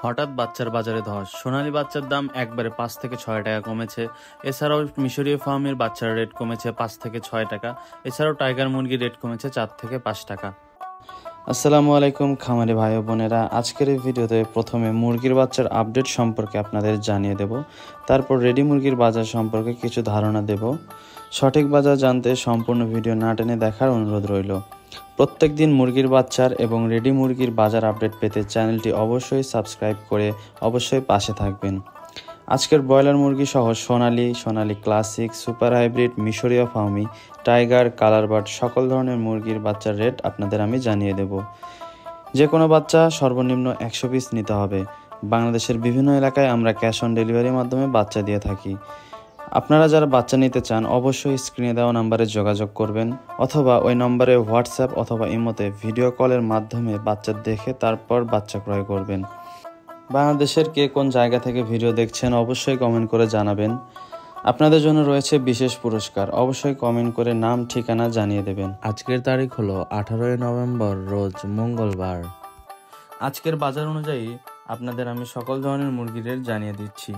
হঠাৎ বাচ্চার বাজারে ধস। সোনালী বাচ্চার দাম একবারে 5 থেকে 6 টাকা কমেছে। এছাড়াও মিশরীয় ফার্মের বাচ্চার রেট কমেছে 5 থেকে 6 টাকা। এছাড়াও টাইগার মুরগির রেট কমেছে 4 থেকে 5 টাকা। আসসালামু আলাইকুম খামারি ভাই ও বোনেরা, আজকের এই ভিডিওতে প্রথমে মুরগির বাচ্চার আপডেট সম্পর্কে আপনাদের জানিয়ে দেব, তারপর রেডি মুরগির বাজার সম্পর্কে কিছু ধারণা দেব। সঠিক বাজার জানতে সম্পূর্ণ ভিডিও না টেনে দেখার অনুরোধ রইল। প্রত্যেক দিন মুরগির বাচ্চার এবং রেডি মুরগির বাজার আপডেট পেতে চ্যানেলটি অবশ্যই সাবস্ক্রাইব করে অবশ্যই পাশে থাকবেন। আজকের ব্রয়লার মুরগি সহ সোনালী ক্লাসিক, সুপার হাইব্রিড, মিশরীয় ফার্মি, টাইগার, কালার বার্ড সকল ধরনের মুরগির বাচ্চার রেট আপনাদের আমি জানিয়ে দেব। যে কোনো বাচ্চা সর্বনিম্ন 100 পিস নিতে হবে। বাংলাদেশের বিভিন্ন এলাকায় আমরা ক্যাশ অন ডেলিভারির মাধ্যমে বাচ্চা দিয়ে থাকি। আপনারা যারা বাচ্চা নিতে চান অবশ্যই স্ক্রিনে দেওয়া নম্বরে যোগাযোগ করবেন, অথবা ওই নম্বরে হোয়াটসঅ্যাপ অথবা ইমোতে ভিডিও কলের মাধ্যমে বাচ্চা দেখে তারপর বাচ্চা ক্রয় করবেন। বাংলাদেশের কে কোন জায়গা থেকে ভিডিও দেখছেন অবশ্যই কমেন্ট করে জানাবেন। আপনাদের জন্য রয়েছে বিশেষ পুরস্কার, অবশ্যই কমেন্ট করে নাম ঠিকানা জানিয়ে দেবেন। আজকের তারিখ হলো 18 নভেম্বর, রোজ মঙ্গলবার। আজকের বাজার অনুযায়ী আপনাদের আমি সকল ধরনের মুরগির রেট জানিয়ে দিচ্ছি।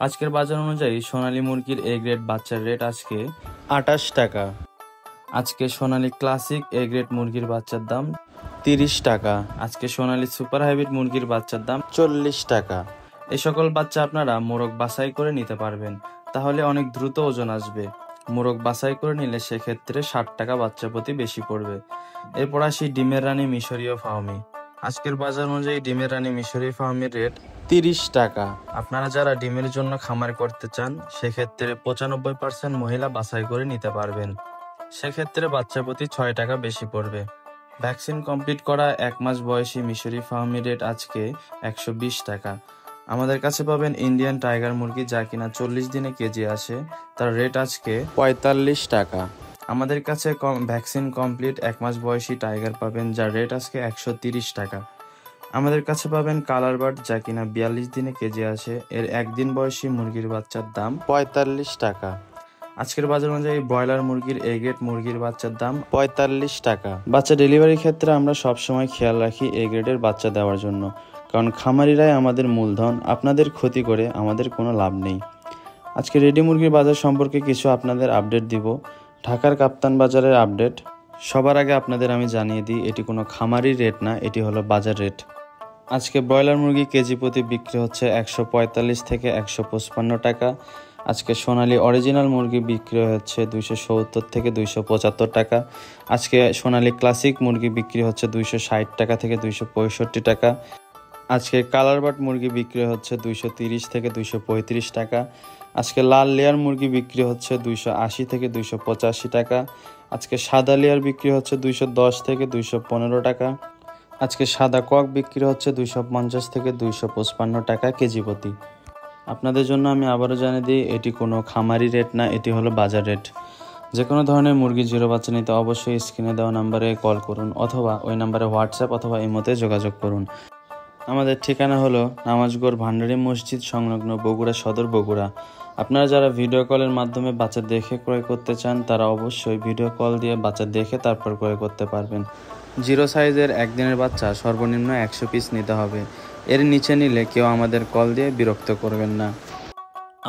আজকের বাজার অনুযায়ী সোনালী মুরগির এ গ্রেড বাচ্চার রেট আজকে 28 টাকা। আজকে সোনালী ক্লাসিক এ গ্রেড মুরগির বাচ্চার দাম 30 টাকা। আজকে সোনালী সুপার হাইব্রিড মুরগির বাচ্চার দাম 40 টাকা। এই সকল বাচ্চা আপনারা মোরগ বাছাই করে নিতে পারবেন, তাহলে অনেক দ্রুত ওজন আসবে। মোরগ বাছাই করে নিলে সেক্ষেত্রে 60 টাকা বাচ্চা প্রতি বেশি পড়বে। এরপর আসি ডিমের রানী মিশরীয় ফার্মি। আজকের বাজার অনুযায়ী ডিমের রানী মিশরীয় ফার্মের রেট 30 টাকা। আপনারা যারা ডিমের জন্য খামার করতে চান সেক্ষেত্রে 95% মহিলা বাছাই করে নিতে পারবেন। সেক্ষেত্রে বাচ্চা প্রতি 6 টাকা বেশি পড়বে। ভ্যাকসিন কমপ্লিট করা 1 মাস বয়সী মিশরি ফার্মি রেট আজকে 120 টাকা। আমাদের কাছে পাবেন ইন্ডিয়ান টাইগার মুরগি, যা কিনা 40 দিনে কেজি আসে, তার রেট আজকে 45 টাকা। আমাদের কাছে ভ্যাকসিন কমপ্লিট 1 মাস বয়সী টাইগার পাবেন, যার রেট আজকে 130 টাকা। আমাদের কাছে পাবেন কালার বার্ড, যা কিনা 42 দিনে কেজি আসে, এর একদিন বয়সী মুরগির বাচ্চার দাম 45 টাকা। আজকের বাজার অনুযায়ী ব্রয়লার মুরগির এ গ্রেড মুরগির বাচ্চার দাম 45 টাকা। বাচ্চা ডেলিভারির ক্ষেত্রে আমরা সবসময় খেয়াল রাখি এ গ্রেডের বাচ্চা দেওয়ার জন্য, কারণ খামারিরাই আমাদের মূলধন। আপনাদের ক্ষতি করে আমাদের কোনো লাভ নেই। আজকে রেডি মুরগির বাজার সম্পর্কে কিছু আপনাদের আপডেট দিব। ঢাকার কাপ্তান বাজারের আপডেট সবার আগে আপনাদের আমি জানিয়ে দিই, এটি কোনো খামারির রেট না, এটি হলো বাজার রেট। আজকে ব্রয়লার মুরগি কেজি প্রতি বিক্রি হচ্ছে 145 থেকে 155 টাকা। আজকে সোনালী অরিজিনাল মুরগি বিক্রি হচ্ছে 270 থেকে 275 টাকা। আজকে সোনালী ক্লাসিক মুরগি বিক্রি হচ্ছে 260 টাকা থেকে 265 টাকা। আজকে কালার বার্ড মুরগি বিক্রি হচ্ছে 230 থেকে 235 টাকা। আজকে লাল লেয়ার মুরগি বিক্রি হচ্ছে 280 থেকে 285 টাকা। আজকে সাদা লেয়ার বিক্রি হচ্ছে 210 থেকে 215 টাকা। আজকে সাদা কক বিক্রি হচ্ছে 250 থেকে 255 টাকা কেজি প্রতি। আপনাদের জন্য আমি আবারও জানিয়ে দিই, এটি কোনো খামারি রেট না, এটি হলো বাজার রেট। যে কোনো ধরনের মুরগি জিরো বাচ্চা নিতে অবশ্যই স্ক্রিনে দেওয়া নাম্বারে কল করুন, অথবা ওই নাম্বারে হোয়াটসঅ্যাপ অথবা ইমোতে যোগাযোগ করুন। আমাদের ঠিকানা হলো নামাজগড় ভান্ডারী মসজিদ সংলগ্ন, বগুড়া সদর, বগুড়া। আপনারা যারা ভিডিও কলের মাধ্যমে বাচ্চা দেখে ক্রয় করতে চান তারা অবশ্যই ভিডিও কল দিয়ে বাচ্চা দেখে তারপর ক্রয় করতে পারবেন। জিরো সাইজের একদিনের বাচ্চা সর্বনিম্ন 100 পিস নিতে হবে। এর নিচে নিলে কেউ আমাদের কল দিয়ে বিরক্ত করবেন না।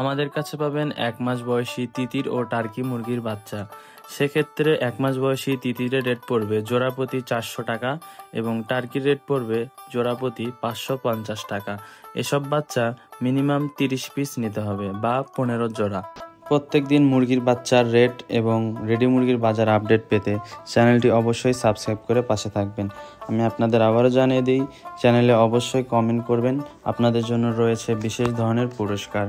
আমাদের কাছে পাবেন 1 মাস বয়সী তিতির ও টার্কি মুরগির বাচ্চা। সেক্ষেত্রে 1 মাস বয়সী তিতিরের রেট পড়বে জোড়া প্রতি 400 টাকা এবং টার্কির রেট পড়বে জোড়া প্রতি 550 টাকা। এসব বাচ্চা মিনিমাম 30 পিস নিতে হবে বা 15 জোড়া। প্রত্যেক দিন মুরগির বাচ্চার রেট এবং রেডি মুরগির বাজার আপডেট পেতে চ্যানেলটি অবশ্যই সাবস্ক্রাইব করে পাশে থাকবেন। আমি আপনাদের আবারও জানিয়ে দিই, চ্যানেলে অবশ্যই কমেন্ট করবেন, আপনাদের জন্য রয়েছে বিশেষ ধরনের পুরস্কার।